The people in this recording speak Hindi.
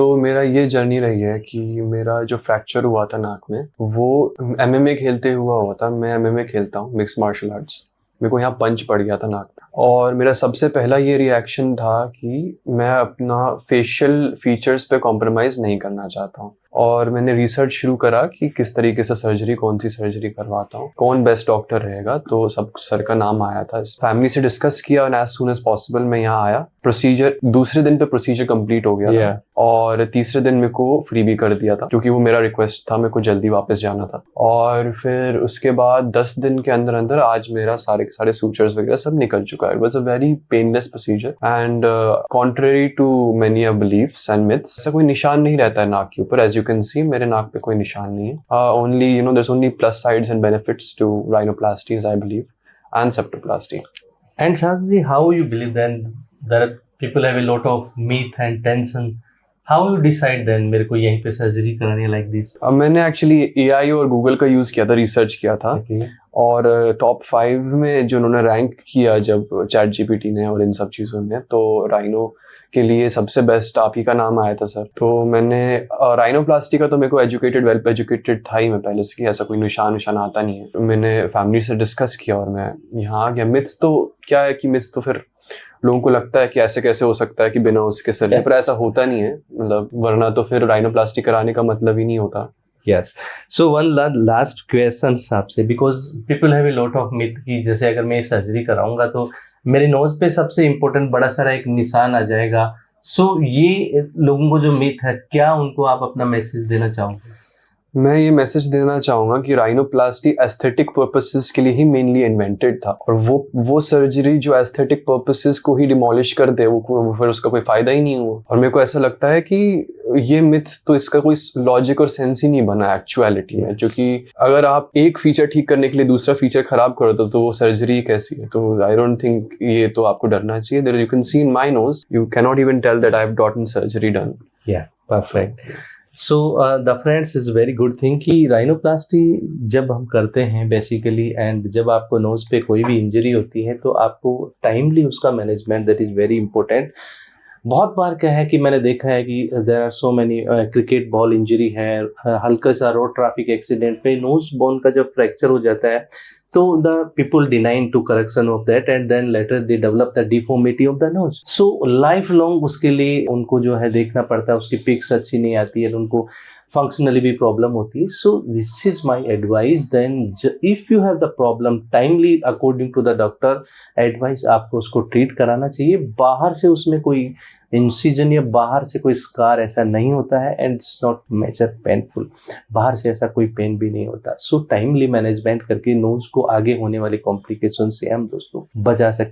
तो मेरा ये जर्नी रही है कि मेरा जो फ्रैक्चर हुआ था नाक में वो एमएमए खेलते हुआ था। मैं एमएमए खेलता हूँ, मिक्स मार्शल आर्ट्स। मेरे को यहाँ पंच पड़ गया था नाक में और मेरा सबसे पहला ये रिएक्शन था कि मैं अपना फेशियल फीचर्स पे कॉम्प्रोमाइज़ नहीं करना चाहता हूँ। और मैंने रिसर्च शुरू करा कि किस तरीके से सर्जरी, कौन सी सर्जरी करवाता हूँ, कौन बेस्ट डॉक्टर रहेगा। तो सब सर का नाम आया था। फैमिली से डिस्कस किया और एज सून एज पॉसिबल मैं यहाँ आया। प्रोसीजर दूसरे दिन पे प्रोसीजर कंप्लीट हो गया था और तीसरे दिन मेरे को फ्री भी कर दिया था क्योंकि वो मेरा रिक्वेस्ट था, मेरे को जल्दी वापस जाना था। और फिर उसके बाद 10 दिन के अंदर अंदर आज मेरा सारे के सारे सूचर्स वगैरह सब निकल चुका है। It was a very painless procedure and contrary to many beliefs and myths, ऐसा कोई निशान नहीं रहता है नाक के ऊपर। एज यू कैन सी मेरे नाक पे कोई निशान नहीं है। Only you know there is only plus sides and benefits to rhinoplasty I believe and septoplasty. And Shahji, how you believe then that people have a lot of myth and tension? How you decide then मेरे को यहीं पे सर्जरी करानी है like this? अब मैंने एक्चुअली AI और गूगल का यूज़ किया था, रिसर्च किया था। और टॉप 5 में जो उन्होंने रैंक किया जब ChatGPT ने और इन सब चीज़ों में, तो राइनो के लिए सबसे बेस्ट आप ही का नाम आया था सर। तो मैंने राइनोप्लास्टी का तो मेरे को वेल एजुकेटेड था ही मैं पहले से कि ऐसा कोई निशान आता नहीं है। तो मैंने फैमिली से डिस्कस किया और मैं यहाँ आ गया। मिथ्स तो क्या है कि मिथ्स तो फिर लोगों को लगता है कि ऐसे कैसे हो सकता है कि बिना उसके सर्जरी, पर ऐसा होता नहीं है। मतलब वरना तो फिर राइनोप्लास्टी कराने का मतलब ही नहीं होता। Yes. So one last question आपसे, because people have a lot of myth कि जैसे अगर मैं सर्जरी कराऊंगा तो मेरे नोज पे सबसे इम्पोर्टेंट बड़ा सारा एक निशान आ जाएगा। So ये लोगों को जो मिथ है, क्या उनको आप अपना मैसेज देना चाहोगे? मैं ये मैसेज देना चाहूँगा कि राइनोप्लास्टी एस्थेटिक पर्पसेस के लिए ही मेनली इन्वेंटेड था और वो सर्जरी जो एस्थेटिक पर्पसेस को ही डिमोलिश कर दे वो फिर उसका कोई फ़ायदा ही नहीं हुआ। और मेरे को ऐसा लगता है कि ये मिथ तो इसका कोई लॉजिक और सेंस ही नहीं बना एक्चुअलिटी में, क्योंकि अगर आप एक फीचर ठीक करने के लिए दूसरा फीचर खराब कर दो तो वो सर्जरी कैसी है। तो आई डोंट थिंक ये तो आपको डरना चाहिए। There you can see in my nose, you can not even tell that I have gotten surgery done. या perfect. So the friends is very good thing कि राइनोप्लास्टी जब हम करते हैं बेसिकली, एंड जब आपको नोज पे कोई भी इंजरी होती है तो आपको टाइमली उसका management, that is very important. बहुत बार क्या है कि मैंने देखा है कि there are so many cricket ball injury है, हल्का सा रोड ट्रैफिक एक्सीडेंट पे नोज बोन का जब फ्रैक्चर हो जाता है तो the people denying to correction of that and then later they develop the deformity of the nose. So lifelong उसके लिए उनको जो है देखना पड़ता है, उसकी पिक्स अच्छी नहीं आती है, उनको फंक्शनली भी प्रॉब्लम होती है। So this is my advice, then if you have the problem timely according to the doctor advice आपको उसको ट्रीट कराना चाहिए। बाहर से उसमें कोई इंसिजन या बाहर से कोई स्कार ऐसा नहीं होता है and it's not major painful, बाहर से ऐसा कोई पेन भी नहीं होता। सो टाइमली मैनेजमेंट करके नोज को आगे होने वाले कॉम्प्लिकेशन से हम दोस्तों बचा सकते हैं।